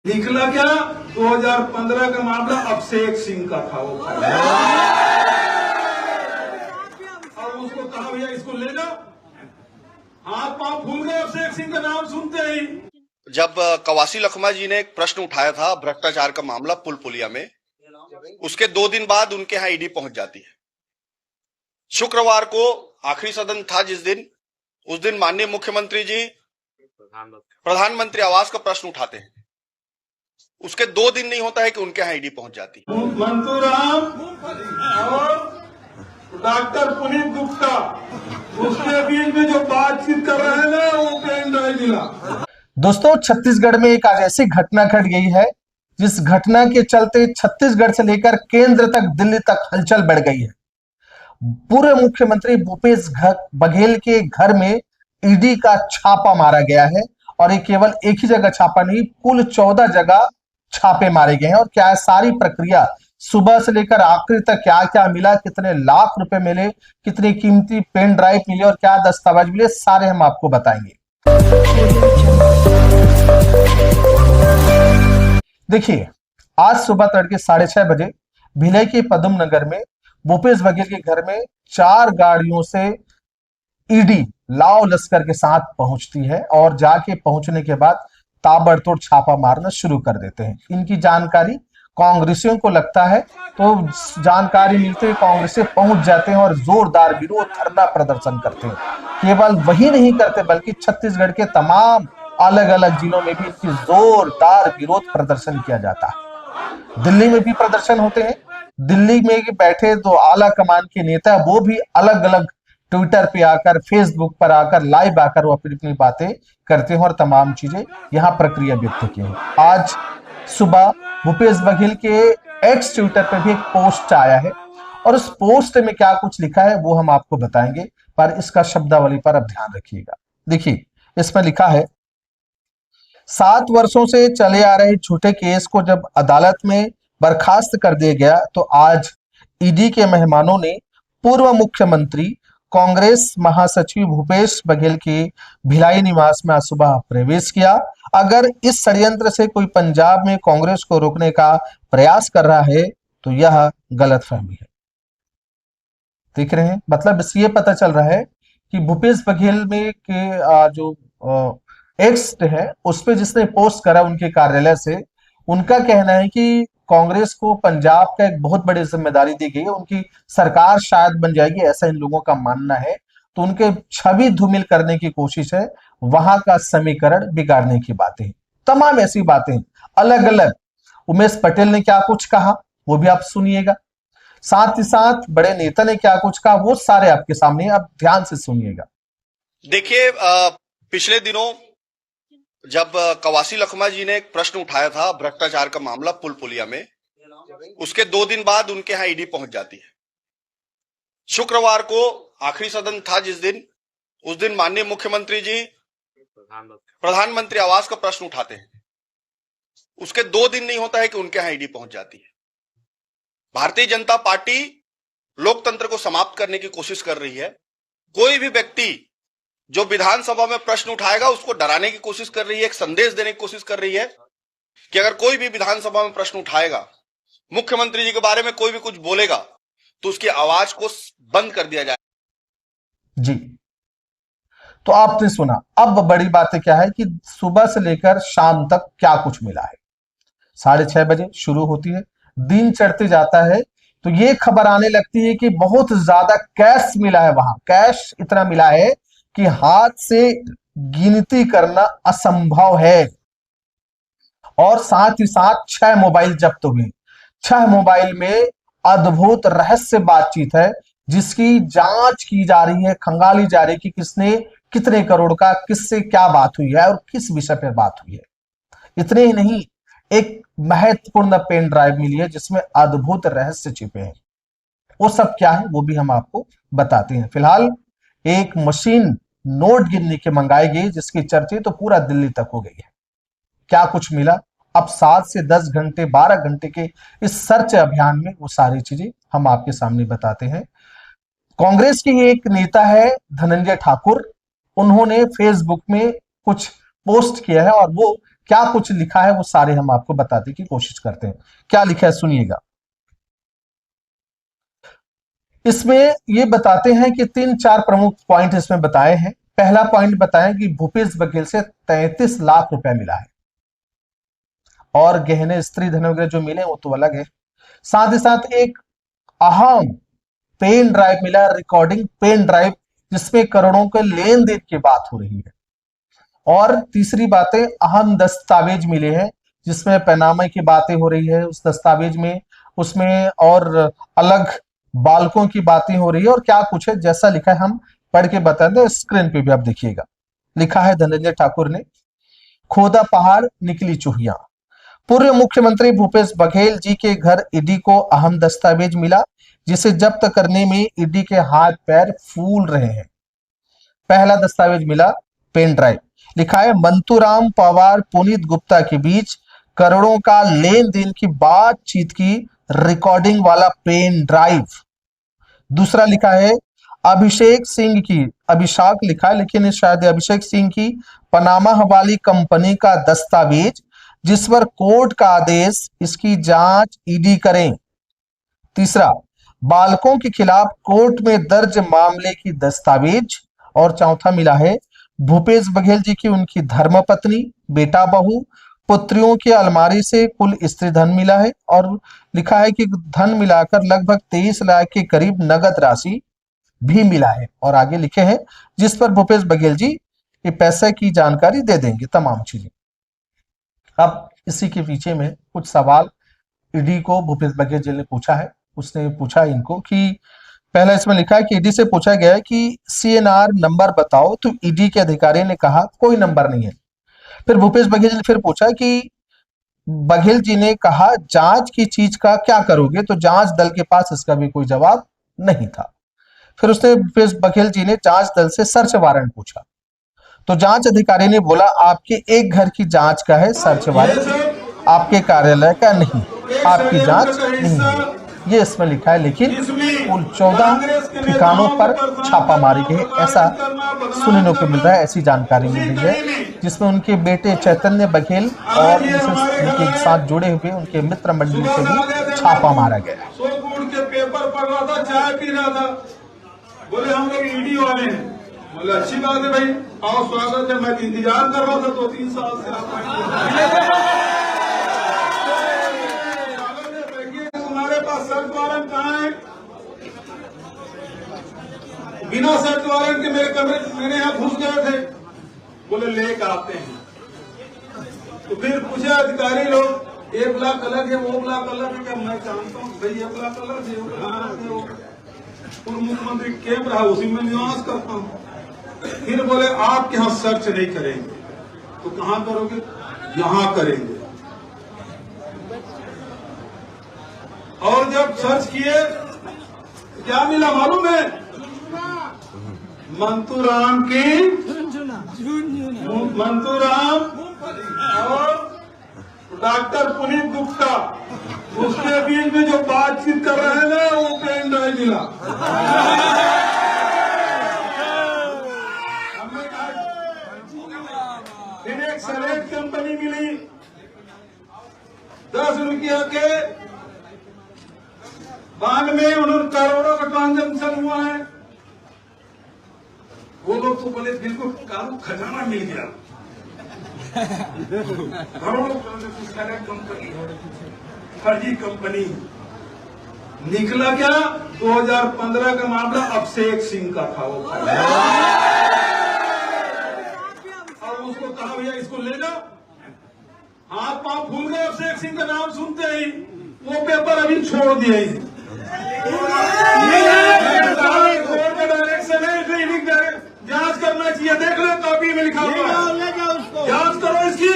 निकला क्या? 2015 का मामला अभिषेक सिंह का था वो। और उसको कहा भैया इसको ले जाओ, हाथ पांव फूल गए अभिषेक सिंह का नाम सुनते ही। जब कवासी लखमा जी ने एक प्रश्न उठाया था भ्रष्टाचार का मामला पुल पुलिया में, उसके 2 दिन बाद उनके यहाँ ईडी पहुंच जाती है। शुक्रवार को आखिरी सदन था उस दिन माननीय मुख्यमंत्री जी प्रधानमंत्री आवास का प्रश्न उठाते हैं। उसके 2 दिन नहीं होता है कि उनके यहाँ ईडी पहुंच जाती है। मंतूराम और डॉक्टर पुनीत गुप्ता उसके बीच में जो बातचीत कर रहे हैं ना, वो पेन ड्राइव मिला। दोस्तों, छत्तीसगढ़ में एक आज ऐसी घटना घट गई है जिस घटना के चलते छत्तीसगढ़ से लेकर केंद्र तक, दिल्ली तक हलचल बढ़ गई है। पूर्व मुख्यमंत्री भूपेश बघेल के घर में ईडी का छापा मारा गया है और ये केवल एक ही जगह छापा नहीं, कुल 14 जगह छापे मारे गए हैं। और क्या है सारी प्रक्रिया, सुबह से लेकर आखिरी तक क्या क्या मिला, कितने लाख रुपए मिले, कितनी कीमती पेन ड्राइव मिली और क्या दस्तावेज मिले, सारे हम आपको बताएंगे। देखिए, आज सुबह तड़के 6:30 बजे भिलाई के पदम नगर में भूपेश बघेल के घर में 4 गाड़ियों से ईडी लाव लश्कर के साथ पहुंचती है और जाके पहुंचने के बाद ताबड़तोड़ छापा मारना शुरू कर देते हैं। इनकी जानकारी कांग्रेसियों को लगता है तो जानकारी मिलते ही कांग्रेसी पहुंच जाते हैं और जोरदार विरोध धरना प्रदर्शन करते हैं। केवल वही नहीं करते बल्कि छत्तीसगढ़ के तमाम अलग अलग जिलों में भी इनकी जोरदार विरोध प्रदर्शन किया जाता है। दिल्ली में भी प्रदर्शन होते हैं। दिल्ली में बैठे तो आला कमान के नेता वो भी अलग अलग ट्विटर पे आकर, फेसबुक पर आकर, लाइव आकर वो अपनी अपनी बातें करते हैं और तमाम चीजें यहाँ प्रक्रिया व्यक्त की है। आज सुबह भूपेश बघेल के एक्स ट्विटर पे भी एक पोस्ट आया है और उस पोस्ट में क्या कुछ लिखा है वो हम आपको बताएंगे, पर इसका शब्दावली पर अब ध्यान रखिएगा। देखिए, इसमें लिखा है, 7 वर्षों से चले आ रहे झूठे केस को जब अदालत में बर्खास्त कर दिया गया तो आज ईडी के मेहमानों ने पूर्व मुख्यमंत्री कांग्रेस महासचिव भूपेश बघेल के भिलाई निवास में आज सुबह प्रवेश किया। अगर इस षड्यंत्र से कोई पंजाब में कांग्रेस को रोकने का प्रयास कर रहा है तो यह गलतफहमी है। देख रहे हैं, मतलब इससे पता चल रहा है कि भूपेश बघेल में के जो एक्स है उस पे जिसने पोस्ट करा उनके कार्यालय से, उनका कहना है कि कांग्रेस को पंजाब का एक बहुत बड़ी जिम्मेदारी दी गई है, उनकी सरकार शायद बन जाएगी, ऐसा इन लोगों का मानना है। तो उनके छवि धूमिल करने की कोशिश है, वहां का समीकरण बिगाड़ने की बातें, तमाम ऐसी बातें अलग अलग। उमेश पटेल ने क्या कुछ कहा वो भी आप सुनिएगा, साथ ही साथ बड़े नेता ने क्या कुछ कहा वो सारे आपके सामने, आप ध्यान से सुनिएगा। देखिए, पिछले दिनों जब कवासी लखमा जी ने एक प्रश्न उठाया था भ्रष्टाचार का मामला पुल पुलिया में, उसके 2 दिन बाद उनके यहाँ ईडी पहुंच जाती है। शुक्रवार को आखिरी सदन था उस दिन माननीय मुख्यमंत्री जी प्रधानमंत्री आवास का प्रश्न उठाते हैं। उसके 2 दिन नहीं होता है कि उनके यहाँ ईडी पहुंच जाती है। भारतीय जनता पार्टी लोकतंत्र को समाप्त करने की कोशिश कर रही है। कोई भी व्यक्ति जो विधानसभा में प्रश्न उठाएगा उसको डराने की कोशिश कर रही है, एक संदेश देने की कोशिश कर रही है कि अगर कोई भी विधानसभा में प्रश्न उठाएगा, मुख्यमंत्री जी के बारे में कोई भी कुछ बोलेगा तो उसकी आवाज को बंद कर दिया जाए। जी, तो आपने सुना। अब बड़ी बात क्या है कि सुबह से लेकर शाम तक क्या कुछ मिला है। 6:30 बजे शुरू होती है, दिन चढ़ते जाता है तो ये खबर आने लगती है कि बहुत ज्यादा कैश मिला है। वहां कैश इतना मिला है कि हाथ से गिनती करना असंभव है। और साथ ही साथ 6 मोबाइल जब्त हुए। 6 मोबाइल में अद्भुत रहस्य बातचीत है जिसकी जांच की जा रही है, खंगाली जा रही है कि किसने कितने करोड़ का, किससे क्या बात हुई है और किस विषय पर बात हुई है। इतने ही नहीं, एक महत्वपूर्ण पेन ड्राइव मिली है जिसमें अद्भुत रहस्य छिपे हैं। वो सब क्या है वो भी हम आपको बताते हैं। फिलहाल एक मशीन नोट गिनने के मंगाई गई जिसकी चर्चा तो पूरा दिल्ली तक हो गई है। क्या कुछ मिला, अब 7 से 10 घंटे 12 घंटे के इस सर्च अभियान में वो सारी चीजें हम आपके सामने बताते हैं। कांग्रेस की एक नेता है धनंजय ठाकुर, उन्होंने फेसबुक में कुछ पोस्ट किया है और वो क्या कुछ लिखा है वो सारे हम आपको बताने की कोशिश करते हैं। क्या लिखा है सुनिएगा। इसमें ये बताते हैं कि 3-4 प्रमुख पॉइंट इसमें बताए हैं। पहला पॉइंट बताएं कि भूपेश बघेल से 33 लाख रुपया मिला है और गहने स्त्री धन वगैरह जो मिले वो तो अलग है। साथ ही साथ एक अहम पेन ड्राइव मिला, रिकॉर्डिंग पेन ड्राइव, जिसमें करोड़ों के लेन देन की बात हो रही है। और तीसरी बातें, अहम दस्तावेज मिले हैं जिसमें पनामा की बातें हो रही है उस दस्तावेज में, उसमें और अलग बालकों की बातें हो रही है और क्या कुछ है जैसा लिखा है हम पढ़ के बताएं तो स्क्रीन पे भी आप देखिएगा। लिखा है धनंजय ठाकुर ने, खोदा पहाड़ निकली चूहिया। पूर्व मुख्यमंत्री भूपेश बघेल जी के घर ईडी को अहम दस्तावेज मिला जिसे जब्त करने में ईडी के हाथ पैर फूल रहे हैं। पहला दस्तावेज मिला पेन ड्राइव, लिखा है मंतूराम पवार पुनीत गुप्ता के बीच करोड़ों का लेन देन की बातचीत की रिकॉर्डिंग वाला पेन ड्राइव। दूसरा लिखा है अभिषेक सिंह की, अभिषेक लिखा है लेकिन शायद अभिषेक सिंह की पनामा हवाली कंपनी का दस्तावेज जिस पर कोर्ट का आदेश इसकी जांच ईडी करें। तीसरा, बालकों के खिलाफ कोर्ट में दर्ज मामले की दस्तावेज। और चौथा मिला है भूपेश बघेल जी की उनकी धर्मपत्नी, बेटा बहू, पुत्रियों की अलमारी से कुल स्त्री धन मिला है और लिखा है कि धन मिलाकर लगभग 23 लाख के करीब नगद राशि भी मिला है। और आगे लिखे हैं जिस पर भूपेश बघेल जी ये पैसे की जानकारी दे देंगे, तमाम चीजें। अब इसी के पीछे में कुछ सवाल ईडी को भूपेश बघेल जी ने पूछा है। उसने पूछा इनको कि पहला इसमें लिखा है कि ईडी से पूछा गया है कि सीएनआर नंबर बताओ, तो ईडी के अधिकारी ने कहा कोई नंबर नहीं है। फिर भूपेश बघेल जी ने फिर पूछा कि बघेल जी ने कहा जांच की चीज का क्या करोगे, तो जांच दल के पास इसका भी कोई जवाब नहीं था। फिर उसने भूपेश बघेल जी ने जांच दल से सर्च वारंट पूछा, तो जांच अधिकारी ने बोला आपके एक घर की जांच का है सर्च वारंट, आपके कार्यालय का नहीं, आपकी जांच नहीं है। ये इसमें लिखा है, लेकिन कुल 14 ठिकानों पर छापा मारी गई, ऐसा सुनने को मिल रहा है, ऐसी जानकारी मिल रही है, जिसमें उनके बेटे चैतन्य बघेल और उनके साथ जुड़े हुए उनके मित्र मंडली से भी छापा मारा गया। के पेपर पढ़ रहा था, चाय पी रहा था, बोले हम लोग ईडी वाले हैं। बोले अच्छी बात है भाई, आओ स्वागत है, मैं इंतजार कर रहा था 2-3 साल से। तुम्हारे पास सर्च वारंट कहाँ है? बिना सर्च वारंट के मेरे यहाँ घुस गए थे। बोले लेकर आते हैं। तो फिर पूछे अधिकारी लोग, ये ब्लॉक अलग है, वो ब्लॉक अलग है क्या? मैं जानता हूँ भाई, ये ब्लॉक अलग है, पूर्व मुख्यमंत्री कैंप रहा उसी में निवास करता हूँ। फिर बोले आपके यहाँ सर्च नहीं करेंगे, तो कहाँ करोगे? यहाँ करेंगे। और जब सर्च किए क्या मिला मालूम है? मंतूराम और डॉक्टर पुनीत गुप्ता, उसके बीच में जो बातचीत कर रहे हैं ना, वो पेन ड्राइव मिला। हमने कहा फिर एक सेलेक्ट कंपनी मिली 10 रुपया के बाद में उन्होंने करोड़ों का ट्रांजेक्शन हुआ है। वो लोग तो बोले बिल्कुल खजाना मिल गया, करोड़ों कंपनी, फर्जी कंपनी। निकला क्या? 2015 का मामला अभिषेक सिंह का था वो। और उसको कहा भैया इसको ले जाओ, हाथ पांव फूल गए अभिषेक सिंह का नाम सुनते ही। वो पेपर अभी छोड़ दिया ही। डायरेक्शन है, जांच करना चाहिए, देख लो कॉपी में लिखा हुआ है, जांच करो इसकी।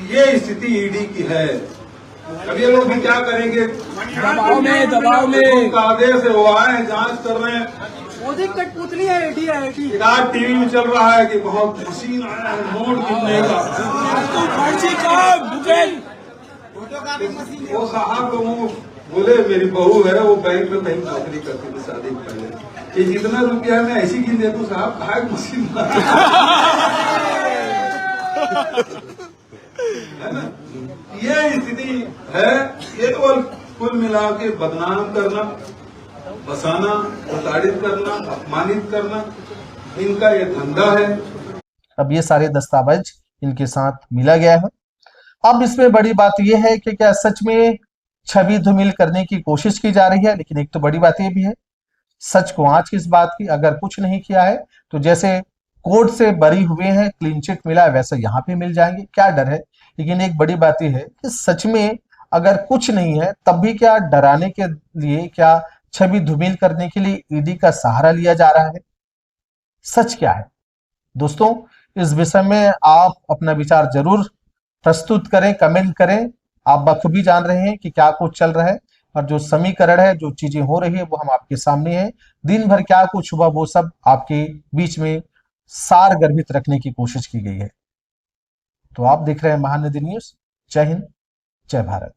ये स्थिति ईडी की है। अब ये लोग भी क्या करेंगे? दबाव में का आदेश है, वो आए जांच कर रहे हैं। मोदी कठपुतली है, ईडी है। आज टीवी में चल रहा है कि बहुत मशीन आया है नोट गिनने का। वो साहब लोगों बोले मेरी बहू है, वो बैंक में कहीं नौकरी करती थी शादी के पहले, ये जितना रुपया मैं ऐसी गिन देता हूँ साहब, भाग मशीन है ना? ये स्थिति है। ये तो कुल मिला के बदनाम करना, फंसाना, प्रताड़ित करना, अपमानित करना, इनका ये धंधा है। अब ये सारे दस्तावेज इनके साथ मिला गया है। अब इसमें बड़ी बात यह है कि क्या सच में छवि धूमिल करने की कोशिश की जा रही है, लेकिन एक तो बड़ी बात यह भी है, सच को आंच किस बात की, अगर कुछ नहीं किया है तो जैसे कोर्ट से बरी हुए हैं, क्लीन चिट मिला है, वैसे यहां पे मिल जाएंगे, क्या डर है। लेकिन एक बड़ी बात यह है कि सच में अगर कुछ नहीं है तब भी क्या डराने के लिए, क्या छवि धूमिल करने के लिए ईडी का सहारा लिया जा रहा है? सच क्या है दोस्तों, इस विषय में आप अपना विचार जरूर प्रस्तुत करें, कमेंट करें। आप बखूबी जान रहे हैं कि क्या कुछ चल रहा है और जो समीकरण है, जो चीजें हो रही है वो हम आपके सामने है। दिन भर क्या कुछ हुआ वो सब आपके बीच में सार गर्भित रखने की कोशिश की गई है। तो आप देख रहे हैं महानदी न्यूज। जय हिंद, जय भारत।